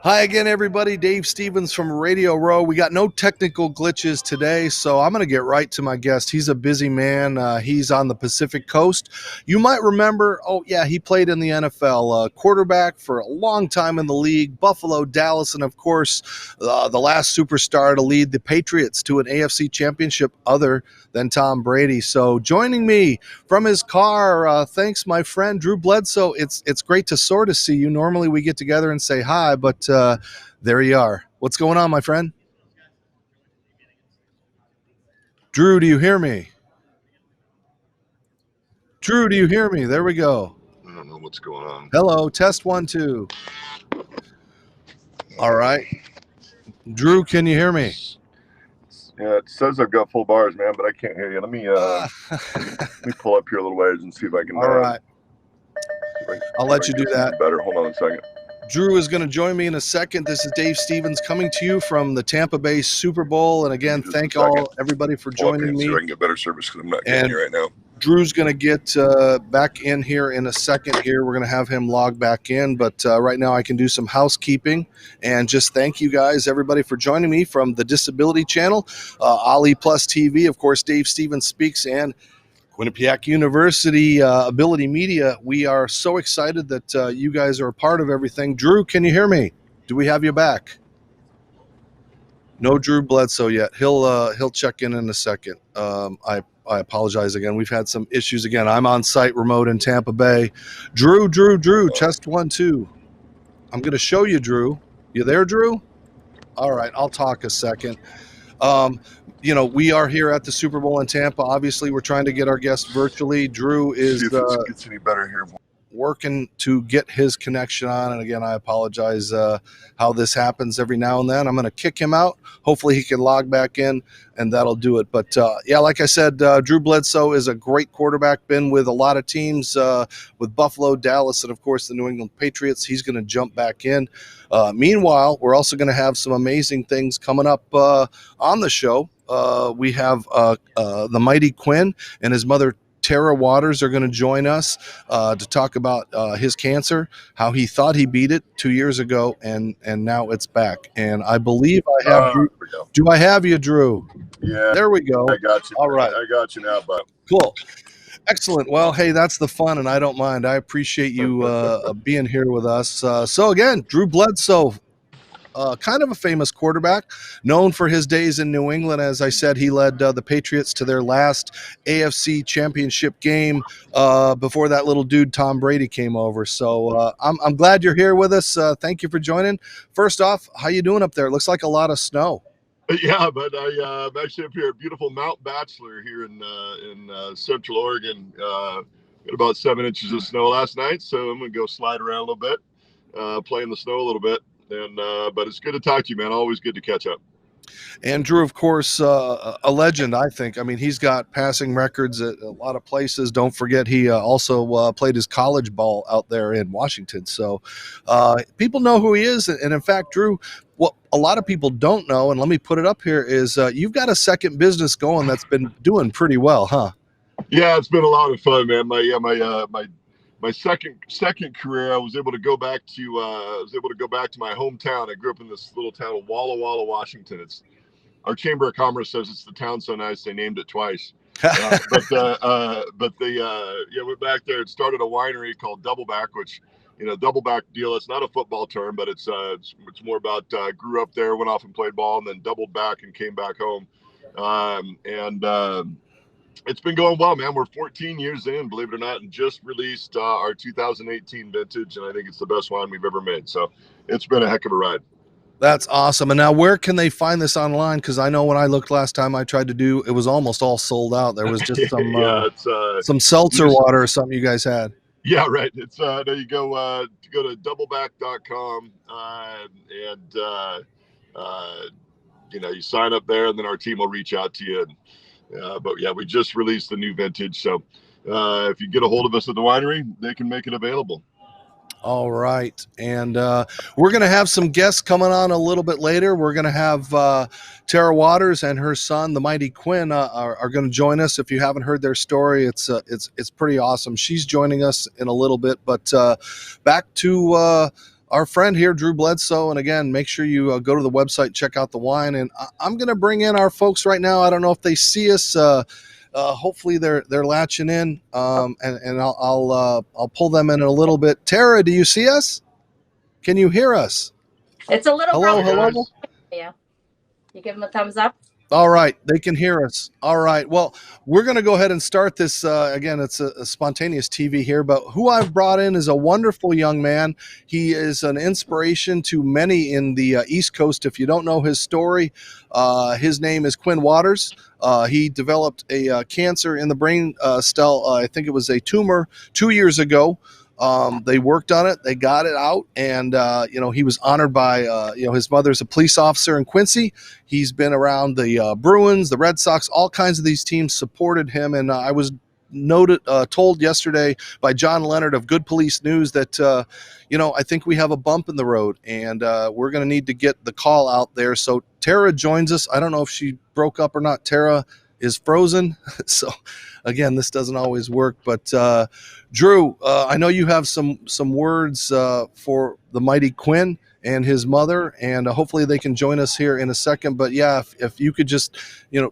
Hi again, everybody. Dave Stevens from Radio Row. We got no technical glitches today, so I'm going to get right to my guest. He's a busy man. He's on the Pacific Coast. You might remember, he played in the NFL, quarterback for a long time in the league, Buffalo, Dallas, and of course, the last superstar to lead the Patriots to an AFC championship other than Tom Brady. So joining me from his car, thanks, my friend, Drew Bledsoe. It's great to sort of see you. Normally we get together and say hi, but there you are. What's going on, my friend? Drew, do you hear me? Drew, do you hear me? There we go. I don't know what's going on. Hello, test 1, 2. All right. Drew, can you hear me? Yeah, it says I've got full bars, man, but I can't hear you. Let me pull up here a little ways and see if I can. All right. I'll let you do that. Better. Hold on a second. Drew is going to join me in a second. This is Dave Stevens coming to you from the Tampa Bay Super Bowl. And again, thank everybody for joining me. So I can get better service because I'm not getting you right now. Drew's going to get back in here in a second here. We're going to have him log back in. But right now I can do some housekeeping. And just thank you guys, everybody, for joining me from the Disability Channel, Ali Plus TV, of course, Dave Stevens Speaks, and Quinnipiac University Ability Media. We are so excited that you guys are a part of everything. Drew, can you hear me? Do we have you back? No Drew Bledsoe yet. He'll check in a second. I apologize again. We've had some issues again. I'm on site remote in Tampa Bay. Drew, test 1, 2. I'm going to show you, Drew. You there, Drew? All right, I'll talk a second. We are here at the Super Bowl in Tampa. Obviously, we're trying to get our guests virtually. Drew is see if it gets any better here. Working to get his connection on. And again, I apologize how this happens every now and then. I'm going to kick him out. Hopefully he can log back in, and that'll do it. But like I said, Drew Bledsoe is a great quarterback, been with a lot of teams, with Buffalo, Dallas, and of course the New England Patriots. He's going to jump back in. Meanwhile, we're also going to have some amazing things coming up on the show. We have the mighty Quinn and his mother Tara Waters are going to join us to talk about his cancer, how he thought he beat it 2 years ago, and now it's back. And I believe I have Drew. Do I have you, Drew? Yeah. There we go. I got you. All right. I got you now, bud. Cool. Excellent. Well, hey, that's the fun, and I don't mind. I appreciate you being here with us. So again, Drew Bledsoe, kind of a famous quarterback, known for his days in New England. As I said, he led the Patriots to their last AFC championship game before that little dude Tom Brady came over. So I'm glad you're here with us. Thank you for joining. First off, how you doing up there? It looks like a lot of snow. Yeah, but I'm actually up here at beautiful Mount Bachelor here in Central Oregon. Got about 7 inches of snow last night, so I'm gonna go slide around a little bit, play in the snow a little bit. And but it's good to talk to you, man. Always good to catch up. And Drew, of course, a legend, I think. I mean, he's got passing records at a lot of places. Don't forget, he also played his college ball out there in Washington. So people know who he is. And in fact, Drew, what a lot of people don't know, and let me put it up here, is you've got a second business going that's been doing pretty well, huh? Yeah, it's been a lot of fun, man. My second career, I was able to go back to my hometown. I grew up in this little town of Walla Walla, Washington. It's our Chamber of Commerce says it's the town so nice they named it twice. Went back there and started a winery called Doubleback, which Doubleback deal. It's not a football term, but it's more about grew up there, went off and played ball, and then doubled back and came back home. It's been going well, man. We're 14 years in, believe it or not, and just released our 2018 vintage, and I think it's the best wine we've ever made. So it's been a heck of a ride. That's awesome. And now where can they find this online? Because I know when I looked last time I tried to do, it was almost all sold out. There was just some seltzer water or something you guys had. Yeah, right. It's there you go. Go to doubleback.com you sign up there, and then our team will reach out to you. But yeah, we just released the new vintage. So if you get a hold of us at the winery, they can make it available. All right. And we're going to have some guests coming on a little bit later. We're going to have Tara Waters and her son, the mighty Quinn, are going to join us. If you haven't heard their story, it's pretty awesome. She's joining us in a little bit. But back to our friend here, Drew Bledsoe. And again, make sure you go to the website, check out the wine. And I'm going to bring in our folks right now. I don't know if they see us. Hopefully they're latching in, and I'll pull them in a little bit. Tara, do you see us? Can you hear us? It's a little hello, brother. hello. Yeah, you give him a thumbs up. All right, they can hear us. All right, well, we're going to go ahead and start this. Again, it's a spontaneous TV here, but who I've brought in is a wonderful young man. He is an inspiration to many in the East Coast. If you don't know his story, his name is Quinn Waters. He developed a cancer in the brain stem. I think it was a tumor 2 years ago. They worked on it, they got it out, and he was honored by his mother's a police officer in Quincy. He's been around the Bruins, the Red Sox, all kinds of these teams supported him, and I was told yesterday by John Leonard of Good Police News that I think we have a bump in the road, and we're going to need to get the call out there. So Tara joins us. I don't know if she broke up or not. Tara is frozen. So again, this doesn't always work, but Drew, I know you have some words for the mighty Quinn and his mother, and hopefully they can join us here in a second. But yeah, if you could just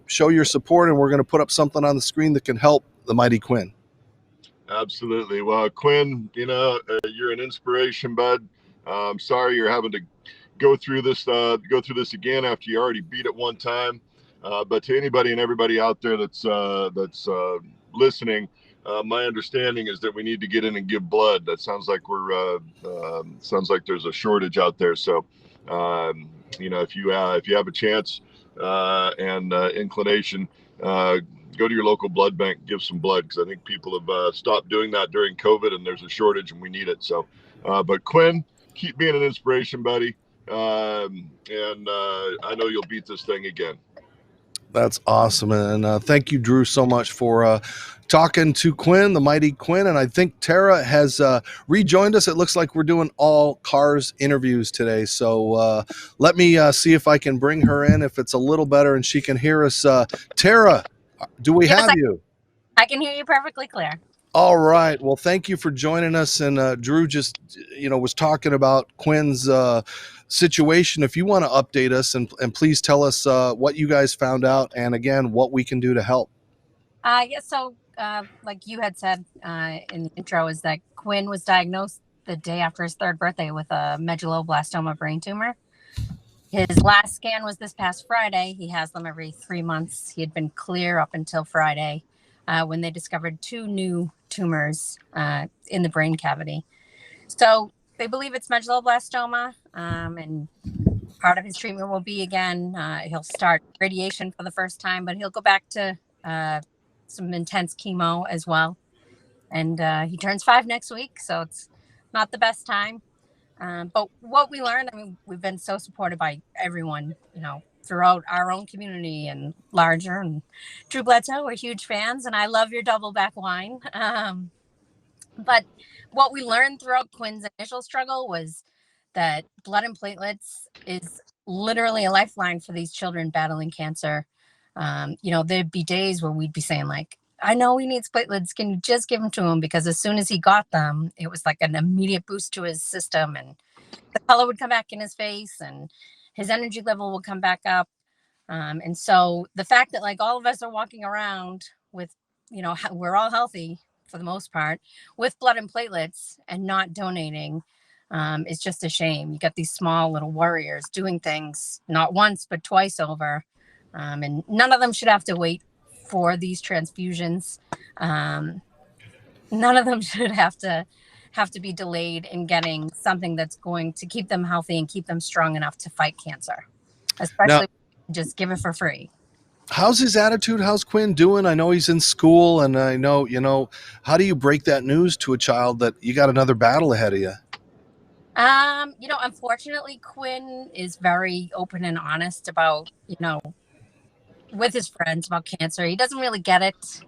show your support, and we're going to put up something on the screen that can help the mighty Quinn. Absolutely. Well, Quinn, you're an inspiration, bud. I'm sorry you're having to go through this again after you already beat it one time. But to anybody and everybody out there that's listening, my understanding is that we need to get in and give blood. That sounds like sounds like there's a shortage out there. So, if you have a chance and inclination, go to your local blood bank, give some blood, because I think people have stopped doing that during COVID, and there's a shortage, and we need it. So, but Quinn, keep being an inspiration, buddy, and I know you'll beat this thing again. That's awesome. And thank you, Drew, so much for talking to Quinn, the mighty Quinn. And I think Tara has rejoined us. It looks like we're doing all Cars interviews today. So let me see if I can bring her in, if it's a little better and she can hear us. Tara, do we have you? I can hear you perfectly clear. All right. Well, thank you for joining us. And Drew just, was talking about Quinn's situation. If you want to update us and please tell us what you guys found out, and again, what we can do to help. So like you had said in the intro, is that Quinn was diagnosed the day after his third birthday with a medulloblastoma brain tumor. His last scan was this past Friday. He has them every 3 months. He had been clear up until Friday when they discovered 2 new tumors in the brain cavity. So they believe it's medulloblastoma, and part of his treatment will be, again, he'll start radiation for the first time, but he'll go back to some intense chemo as well. And he turns 5 next week, so it's not the best time. But what we learned, we've been so supported by everyone, throughout our own community and larger. And Drew Bledsoe, we're huge fans, and I love your double back wine. But what we learned throughout Quinn's initial struggle was that blood and platelets is literally a lifeline for these children battling cancer. There'd be days where we'd be saying, like, I know he needs platelets. Can you just give them to him? Because as soon as he got them, it was like an immediate boost to his system, and the color would come back in his face and his energy level will come back up. And so the fact that, like, all of us are walking around with, we're all healthy for the most part with blood and platelets and not donating is just a shame. You got these small little warriors doing things not once, but twice over. And none of them should have to wait for these transfusions. None of them should have to be delayed in getting something that's going to keep them healthy and keep them strong enough to fight cancer, especially just give it for free. How's his attitude? How's Quinn doing? I know he's in school, and I know, how do you break that news to a child that you got another battle ahead of you? Unfortunately, Quinn is very open and honest about, with his friends about cancer. He doesn't really get it.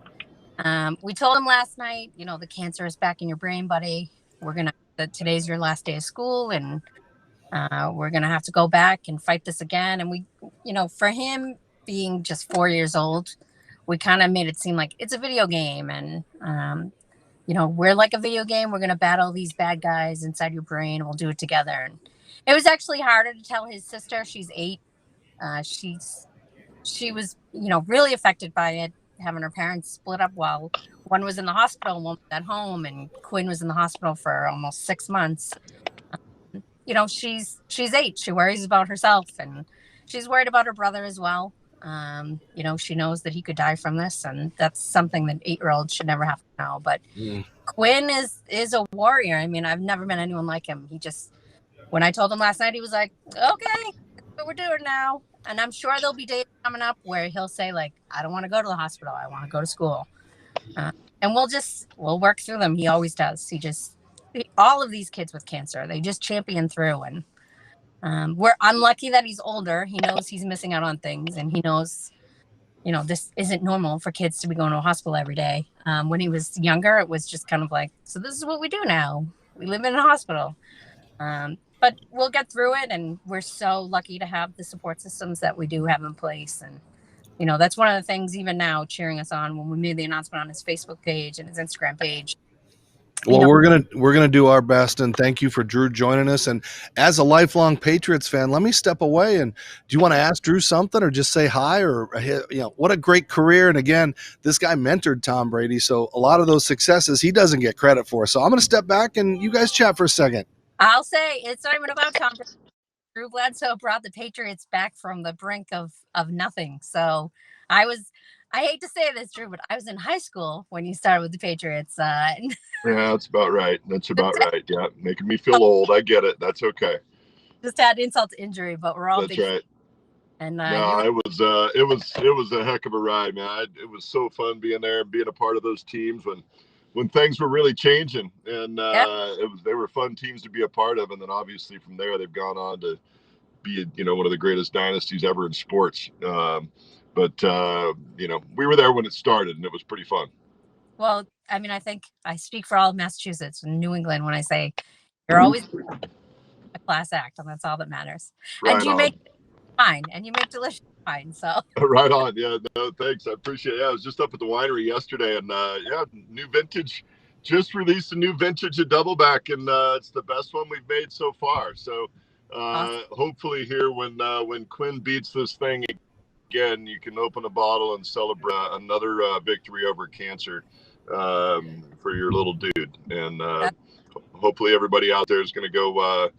We told him last night, the cancer is back in your brain, buddy. Today's your last day of school, and we're going to have to go back and fight this again. And we, for him being just 4 years old, we kind of made it seem like it's a video game. And we're like a video game. We're going to battle these bad guys inside your brain. We'll do it together. And it was actually harder to tell his sister. She's 8. She was, really affected by it, having her parents split up while one was in the hospital and one was at home, and Quinn was in the hospital for almost 6 months. She's 8. She worries about herself, and she's worried about her brother as well. She knows that he could die from this, and that's something that 8-year-olds should never have to know. But Quinn is a warrior. I mean, I've never met anyone like him. When I told him last night, he was like, okay, that's what we're doing now. And I'm sure there'll be days coming up where he'll say, like, I don't want to go to the hospital. I want to go to school. And we'll work through them. He always does. All of these kids with cancer, they just champion through. And we're unlucky that he's older. He knows he's missing out on things. And he knows, this isn't normal for kids to be going to a hospital every day. When he was younger, it was just kind of like, so this is what we do now. We live in a hospital. But we'll get through it, and we're so lucky to have the support systems that we do have in place. And, that's one of the things even now cheering us on when we made the announcement on his Facebook page and his Instagram page. Well, we're gonna do our best, and thank you for Drew joining us. And as a lifelong Patriots fan, let me step away. And do you want to ask Drew something, or just say hi, or what a great career? And again, this guy mentored Tom Brady, so a lot of those successes he doesn't get credit for. So I'm gonna step back and you guys chat for a second. I'll say it's not even about Tom Brady. Drew Bledsoe brought the Patriots back from the brink of nothing. So I hate to say this, Drew, but I was in high school when you started with the Patriots. Yeah, that's about right. Yeah, making me feel old. I get it. That's okay. Just had insult to injury, but we're all That's right. And it was a heck of a ride, man. It was so fun being there and being a part of those teams when things were really changing, and they were fun teams to be a part of. And then obviously from there, they've gone on to be, one of the greatest dynasties ever in sports. But we were there when it started, and it was pretty fun. Well, I mean, I think I speak for all of Massachusetts and New England when I say you're always a class act, and that's all that matters. Right and you make fine, and you make delicious wine. So right on. Yeah, no, thanks. I appreciate it. Yeah, I was just up at the winery yesterday, and new vintage. Just released a new vintage of Doubleback, and it's the best one we've made so far. So awesome. Hopefully here when Quinn beats this thing again, you can open a bottle and celebrate another victory over cancer for your little dude. And hopefully everybody out there is going to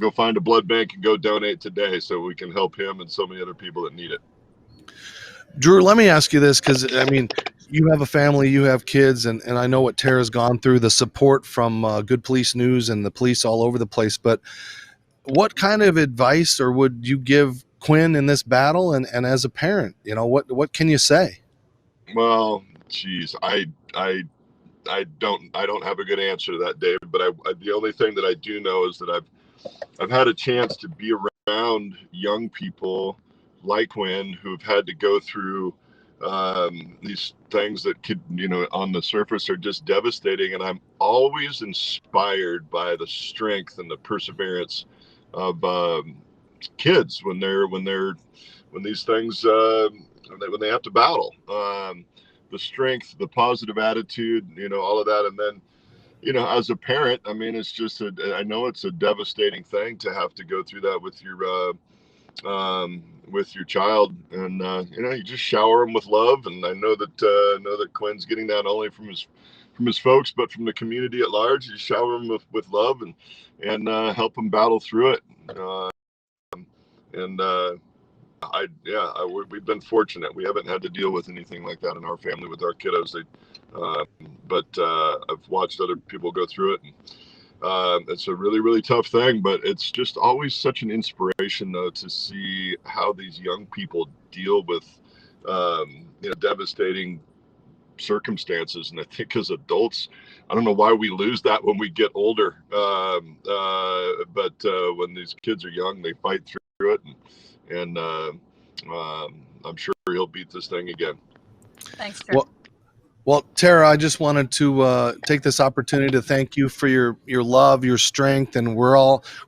go find a blood bank and go donate today, so we can help him and so many other people that need it. Drew, let me ask you this, because I mean, you have a family, you have kids, and I know what Tara's gone through, the support from Good Police News and the police all over the place. But what kind of advice or would you give Quinn in this battle, and as a parent, what can you say? Well, geez, I don't have a good answer to that, David. But the only thing that I do know is that I've had a chance to be around young people like Quinn who've had to go through these things that could, on the surface are just devastating. And I'm always inspired by the strength and the perseverance of kids when these things when they have to battle. The strength, the positive attitude, all of that. And then, as a parent, I mean, it's just I know it's a devastating thing to have to go through that with your child, and you just shower them with love. And I know that Quinn's getting that not only from his folks, but from the community at large. You shower them with love and help them battle through it. We've been fortunate. We haven't had to deal with anything like that in our family with our kiddos. But I've watched other people go through it. And it's a really, really tough thing, but it's just always such an inspiration, though, to see how these young people deal with, devastating circumstances. And I think as adults, I don't know why we lose that when we get older. But when these kids are young, they fight through it. And I'm sure he'll beat this thing again. Thanks, Drew. Well, Tara, I just wanted to take this opportunity to thank you for your love, your strength, and we're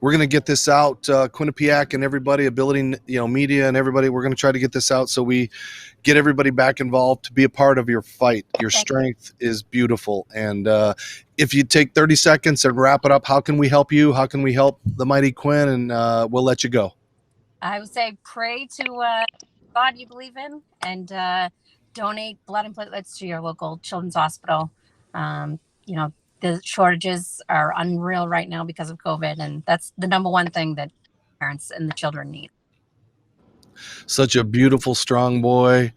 going to get this out, Quinnipiac and everybody, Ability, media and everybody. We're going to try to get this out so we get everybody back involved to be a part of your fight. Your strength is beautiful, and if you take 30 seconds and wrap it up, how can we help you? How can we help the mighty Quinn? And we'll let you go. I would say pray to God you believe in, and donate blood and platelets to your local children's hospital. The shortages are unreal right now because of COVID, and that's the number one thing that parents and the children need. Such a beautiful, strong boy.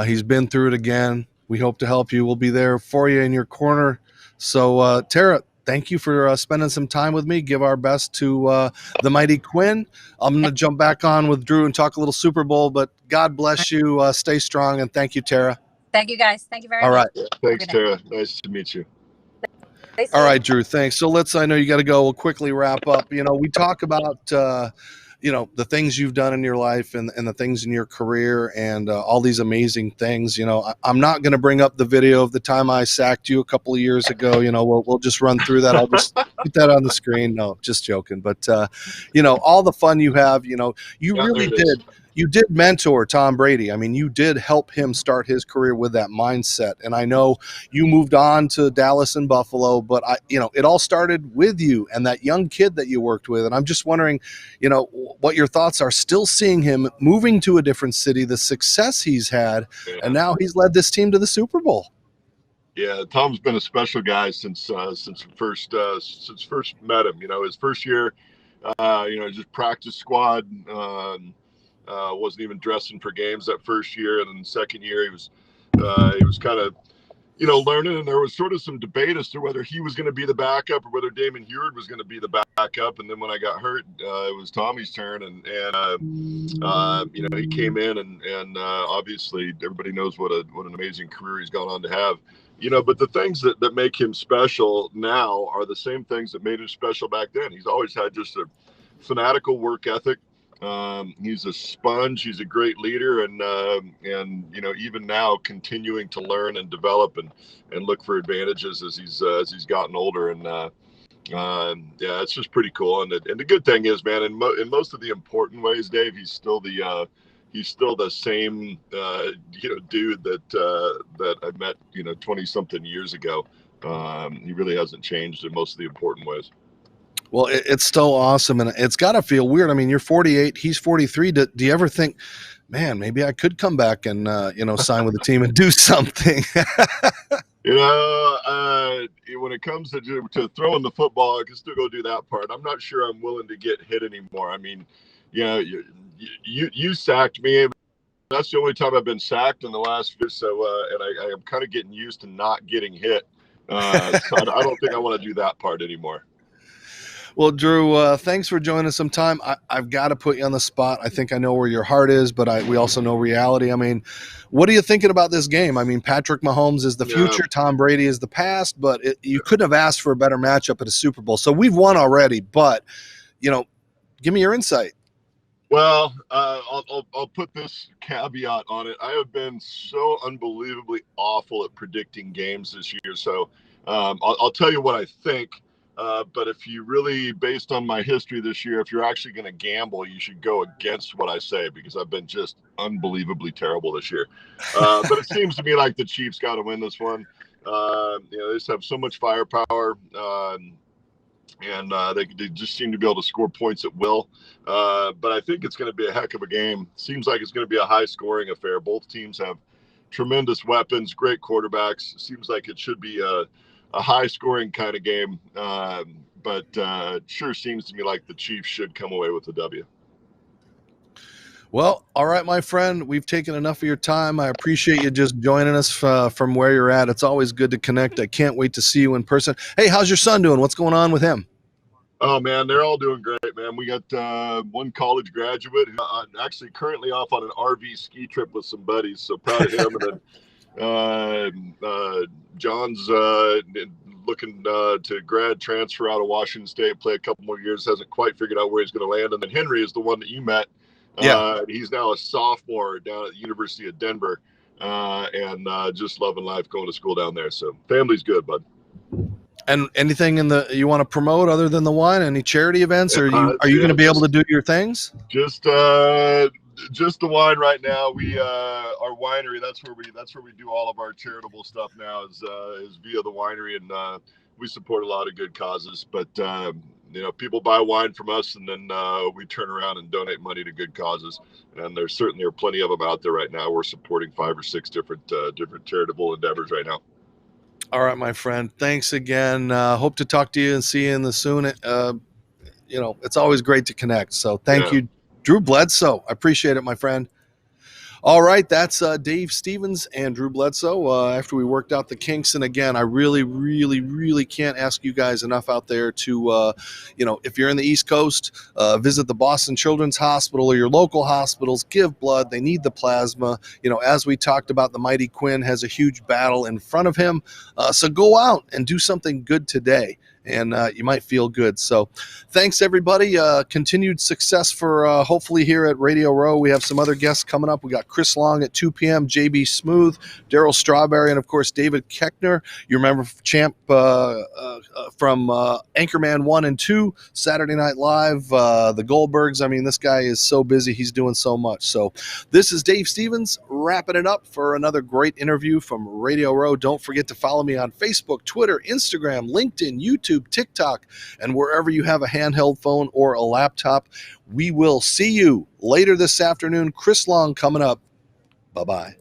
He's been through it again. We hope to help you. We'll be there for you in your corner. So, Tara, thank you for spending some time with me. Give our best to the mighty Quinn. I'm going to jump back on with Drew and talk a little Super Bowl, but God bless you. Stay strong, and thank you, Tara. Thank you, guys. Thank you very much. All right. Yeah, thanks, Tara. Nice to meet you. All right, Drew, thanks. So I know you got to go. We'll quickly wrap up. We talk about, the things you've done in your life and the things in your career and all these amazing things. I'm not going to bring up the video of the time I sacked you a couple of years ago. We'll just run through that. I'll just put that on the screen. No, just joking. But, all the fun you have, you really did. You did mentor Tom Brady. I mean, you did help him start his career with that mindset. And I know you moved on to Dallas and Buffalo, but it all started with you and that young kid that you worked with. And I'm just wondering, what your thoughts are still seeing him moving to a different city, the success he's had, and now he's led this team to the Super Bowl. Yeah, Tom's been a special guy since first met him. His first year, just practice squad. Wasn't even dressing for games that first year, and then the second year he was kind of learning, and there was sort of some debate as to whether he was going to be the backup or whether Damon Heward was going to be the backup. And then when I got hurt, it was Tommy's turn, and he came in, and obviously everybody knows what an amazing career he's gone on to have. But the things that make him special now are the same things that made him special back then. He's always had just a fanatical work ethic. He's a sponge. He's a great leader, and even now continuing to learn and develop and look for advantages as he's gotten older. And it's just pretty cool. And the good thing is, man, in most of the important ways, Dave, he's still the same dude that I met 20 something years ago. He really hasn't changed in most of the important ways. Well, it's still awesome, and it's got to feel weird. I mean, you're 48, he's 43. Do you ever think, man, maybe I could come back and sign with the team and do something? When it comes to throwing the football, I can still go do that part. I'm not sure I'm willing to get hit anymore. I mean, you sacked me. That's the only time I've been sacked in the last year. So, and I am kind of getting used to not getting hit. So I don't think I want to do that part anymore. Well, Drew, thanks for joining us some time. I've got to put you on the spot. I think I know where your heart is, but we also know reality. I mean, what are you thinking about this game? I mean, Patrick Mahomes is the future. Tom Brady is the past, but you couldn't have asked for a better matchup at a Super Bowl. So we've won already, but, give me your insight. Well, I'll put this caveat on it. I have been so unbelievably awful at predicting games this year. So I'll tell you what I think. But if you really, based on my history this year, if you're actually going to gamble, you should go against what I say, because I've been just unbelievably terrible this year. But it seems to me like the Chiefs got to win this one. They just have so much firepower, and they just seem to be able to score points at will. But I think it's going to be a heck of a game. Seems like it's going to be a high-scoring affair. Both teams have tremendous weapons, great quarterbacks. Seems like it should be a high-scoring kind of game, but it sure seems to me like the Chiefs should come away with the W. Well, all right, my friend, we've taken enough of your time. I appreciate you just joining us from where you're at. It's always good to connect. I can't wait to see you in person. Hey, how's your son doing? What's going on with him? Oh, man, they're all doing great, man. We got one college graduate who's actually currently off on an RV ski trip with some buddies, so proud of him. And then John's looking to grad transfer out of Washington State, play a couple more years, hasn't quite figured out where he's going to land. And then Henry is the one that you met. He's now a sophomore down at the University of Denver. and just loving life, going to school down there. So family's good, bud. And anything you want to promote other than the wine? Any charity events? Or are you going to be able to do your things? Just the wine right now. We our winery. That's where we do all of our charitable stuff now. Is via the winery, and we support a lot of good causes. But people buy wine from us, and then we turn around and donate money to good causes. And there certainly are plenty of them out there right now. We're supporting 5 or 6 different charitable endeavors right now. All right, my friend. Thanks again. Hope to talk to you and see you in the soon. It's always great to connect. So thank you, Drew Bledsoe. I appreciate it, my friend. All right, that's Dave Stevens and Drew Bledsoe. After we worked out the kinks, and again, I really, really, really can't ask you guys enough out there to, if you're in the East Coast, visit the Boston Children's Hospital or your local hospitals. Give blood; they need the plasma. As we talked about, the mighty Quinn has a huge battle in front of him. So go out and do something good today, and you might feel good. So thanks, everybody. Continued success for hopefully here at Radio Row. We have some other guests coming up. We got Chris Long at 2 p.m., JB Smooth, Daryl Strawberry, and, of course, David Keckner. You remember Champ from Anchorman 1 and 2, Saturday Night Live, the Goldbergs. I mean, this guy is so busy. He's doing so much. So this is Dave Stevens wrapping it up for another great interview from Radio Row. Don't forget to follow me on Facebook, Twitter, Instagram, LinkedIn, YouTube, TikTok, and wherever you have a handheld phone or a laptop. We will see you later this afternoon. Chris Long coming up. Bye-bye.